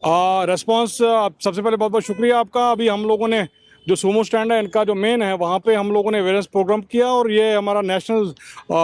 Response सबसे पहले बहुत बहुत शुक्रिया आपका। अभी हम लोगों ने जो सूमो स्टैंड है इनका जो मेन है वहाँ पे हम लोगों ने अवेयरनेस प्रोग्राम किया, और ये हमारा नेशनल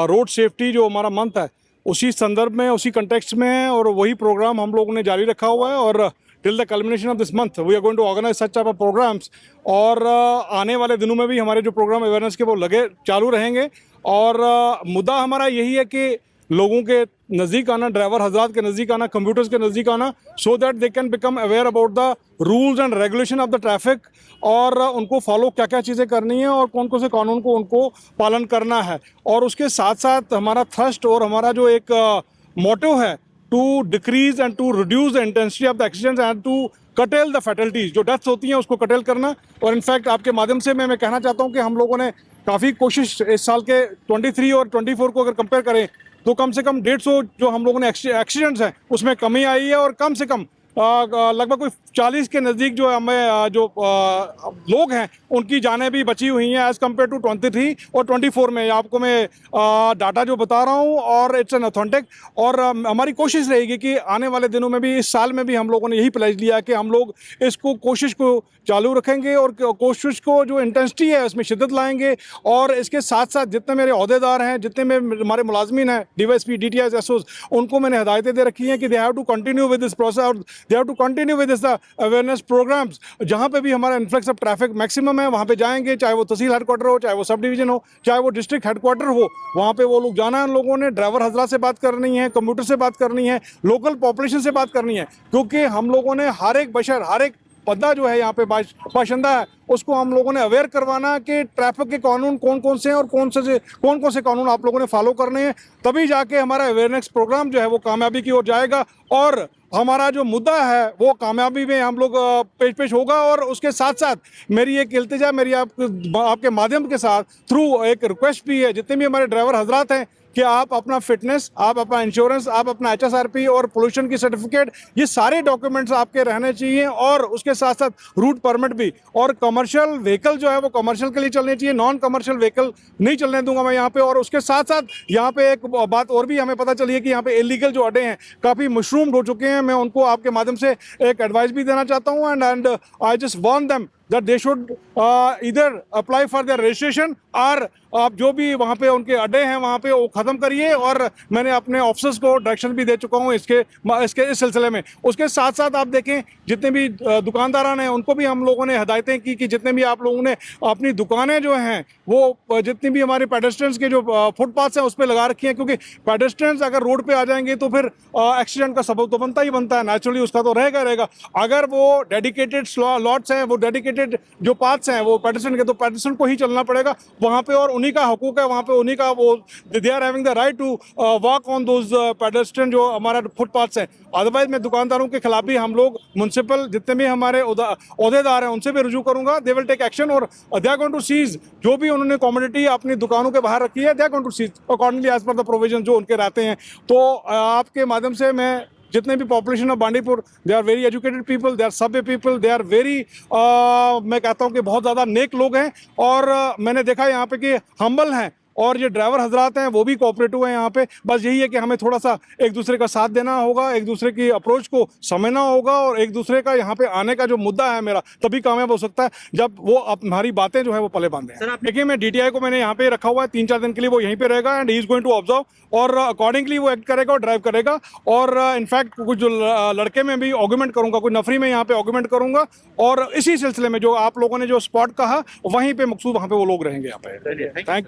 रोड सेफ्टी जो हमारा मंथ है उसी संदर्भ में, उसी कंटेक्स्ट में है, और वही प्रोग्राम हम लोगों ने जारी रखा हुआ है। और till the culmination of this month we are going to organise such type of programmes. और आने वाले दिनों में भी हमारे जो प्रोग्राम अवेयरनेस के वो लगे चालू रहेंगे। और मुद्दा हमारा यही है कि लोगों के नज़दीक आना, ड्राइवर हजरात के नज़दीक आना, कंप्यूटर्स के नज़दीक आना, so that they can become aware about the rules and regulation of the traffic, और उनको फॉलो क्या क्या चीज़ें करनी है और कौन कौन से कानून को उनको पालन करना है। और उसके साथ साथ हमारा थ्रस्ट और हमारा जो एक मोटिव है to decrease and to reduce the intensity of the accidents and to curtail the fatalities, जो डेथ्स होती हैं उसको कटेल करना। और इनफैक्ट आपके माध्यम से मैं कहना चाहता हूँ कि हम लोगों ने काफ़ी कोशिश इस साल के 23 और 24 को अगर कंपेयर करें तो कम से कम 150 जो हम लोगों ने एक्सीडेंट्स हैं उसमें कमी आई है। और कम से कम लगभग कोई 40 के नज़दीक जो हमें जो लोग हैं उनकी जानें भी बची हुई हैं एज़ कम्पेयर टू 23 और 24 में। आपको मैं डाटा जो बता रहा हूँ और इट्स एन ऑथेंटिक। और हमारी कोशिश रहेगी कि आने वाले दिनों में भी, इस साल में भी हम लोगों ने यही प्लेज लिया कि हम लोग इसको कोशिश को चालू रखेंगे और कोशिश को जो इंटेंसिटी है उसमें शिद्दत लाएंगे। और इसके साथ साथ जितने मेरे अहदेदार हैं, जितने में हमारे मुलाजमीन हैं, DYSP, DTIs, SOs, उनको मैंने हदायतें दे रखी हैं कि they have to continue with this process और they have to continue with this awareness programs. जहाँ पे भी हमारा इन्फ्लक्स ऑफ ट्रैफिक मैक्सिमम है वहाँ पे जाएंगे, चाहे वो तहसील हेडक्वार्टर हो, चाहे वो सब डिवीज़न हो, चाहे वो डिस्ट्रिक्ट हेडक्वार्टर हो, वहाँ पे वो लोग जाना है। उन लोगों ने ड्राइवर हजरात से बात करनी है, कंप्यूटर से बात करनी है, लोकल पॉपुलेशन से बात करनी है, क्योंकि हम लोगों ने हर एक बशर, हर एक बंदा जो है यहाँ पे बाशिंदा है, उसको हम लोगों ने अवेयर करवाना कि ट्रैफिक के कानून कौन कौन से हैं और कौन कौन से कानून आप लोगों ने फॉलो करने हैं। तभी जाके हमारा अवेयरनेस प्रोग्राम जो है वो कामयाबी की ओर जाएगा और हमारा जो मुद्दा है वो कामयाबी में हम लोग पेश होगा। और उसके साथ साथ मेरी एक इल्तिजा, मेरी आपके माध्यम के साथ थ्रू एक रिक्वेस्ट भी है, जितने भी हमारे ड्राइवर हजरात हैं, कि आप अपना फिटनेस, आप अपना इंश्योरेंस, आप अपना HSRP और पोल्यूशन की सर्टिफिकेट, ये सारे डॉक्यूमेंट्स आपके रहने चाहिए। और उसके साथ साथ रूट परमिट भी। और कमर्शियल व्हीकल जो है वो कमर्शियल के लिए चलने चाहिए, नॉन कमर्शियल व्हीकल नहीं चलने दूंगा मैं यहाँ पे। और उसके साथ साथ यहाँ पे एक बात और भी हमें पता चली है कि यहाँ पे इलीगल जो अड्डे हैं काफ़ी मशरूम हो चुके हैं। मैं उनको आपके माध्यम से एक एडवाइस भी देना चाहता हूँ, and I just warn them that they should either apply for their registration और आप जो भी वहाँ पे उनके अड्डे हैं वहाँ पे वो ख़त्म करिए। और मैंने अपने ऑफिसर्स को डायरेक्शन भी दे चुका हूँ इस सिलसिले में। उसके साथ साथ आप देखें जितने भी दुकानदारान हैं उनको भी हम लोगों ने हदायतें की कि जितने भी आप लोगों ने अपनी दुकानें जो हैं वो जितनी भी हमारे पेडेस्ट्रियंस के जो फुटपाथ्स हैं उस पर लगा रखी हैं, क्योंकि पेडेस्ट्रियंस अगर रोड पे आ जाएंगे तो फिर एक्सीडेंट का सबब तो बनता ही बनता है, नेचुरली उसका तो रहेगा। अगर वो डेडिकेटेड लॉट्स हैं, वो डेडिकेटेड जो पाथ्स हैं वो पेडेस्ट्रियन के, तो पेडेस्ट्रियन को ही चलना पड़ेगा वहाँ पे, और उन्हीं का हकूक है वहाँ पे, उन्हीं का वो they are having the right to walk on those pedestrian जो हमारा फुटपाथ्स हैं। अदरवाइज मैं दुकानदारों के खिलाफ भी हम लोग म्युनिसिपल जितने भी हमारे अहदेदार हैं उनसे भी रुजू करूंगा। दे विल टेक एक्शन और they are going to seize जो भी उन्होंने कमोडिटी अपनी दुकानों के बाहर रखी है, they are going to seize accordingly as per the provision जो उनके रहते हैं। तो आपके माध्यम से मैं जितने भी population of Bandipur, they are very educated people, they are subway people, they are very, मैं कहता हूँ कि बहुत ज़्यादा नेक लोग हैं। और मैंने देखा यहाँ पे कि हम्बल हैं, और ये ड्राइवर हजरात हैं वो भी कोऑपरेटिव हैं यहाँ पे। बस यही है कि हमें थोड़ा सा एक दूसरे का साथ देना होगा, एक दूसरे की अप्रोच को समझना होगा, और एक दूसरे का यहाँ पे आने का जो मुद्दा है मेरा तभी कामयाब हो सकता है जब वो हमारी बातें जो है वो पले बांधे हैं। देखिए मैं DTI को मैंने यहाँ पे रखा हुआ है 3-4 दिन के लिए, वो यहीं पे रहेगा and he is going to observe और अकॉर्डिंगली वो एक्ट करेगा और ड्राइव करेगा। और इनफैक्ट कुछ जो लड़के में भी आर्गुमेंट करूँगा, कुछ नफरी में यहाँ पे आर्गुमेंट करूँगा, और इसी सिलसिले में जो आप लोगों ने जो स्पॉट कहा वहीं पे मकसूद वहाँ पे वो लोग रहेंगे यहाँ पे। Thank you.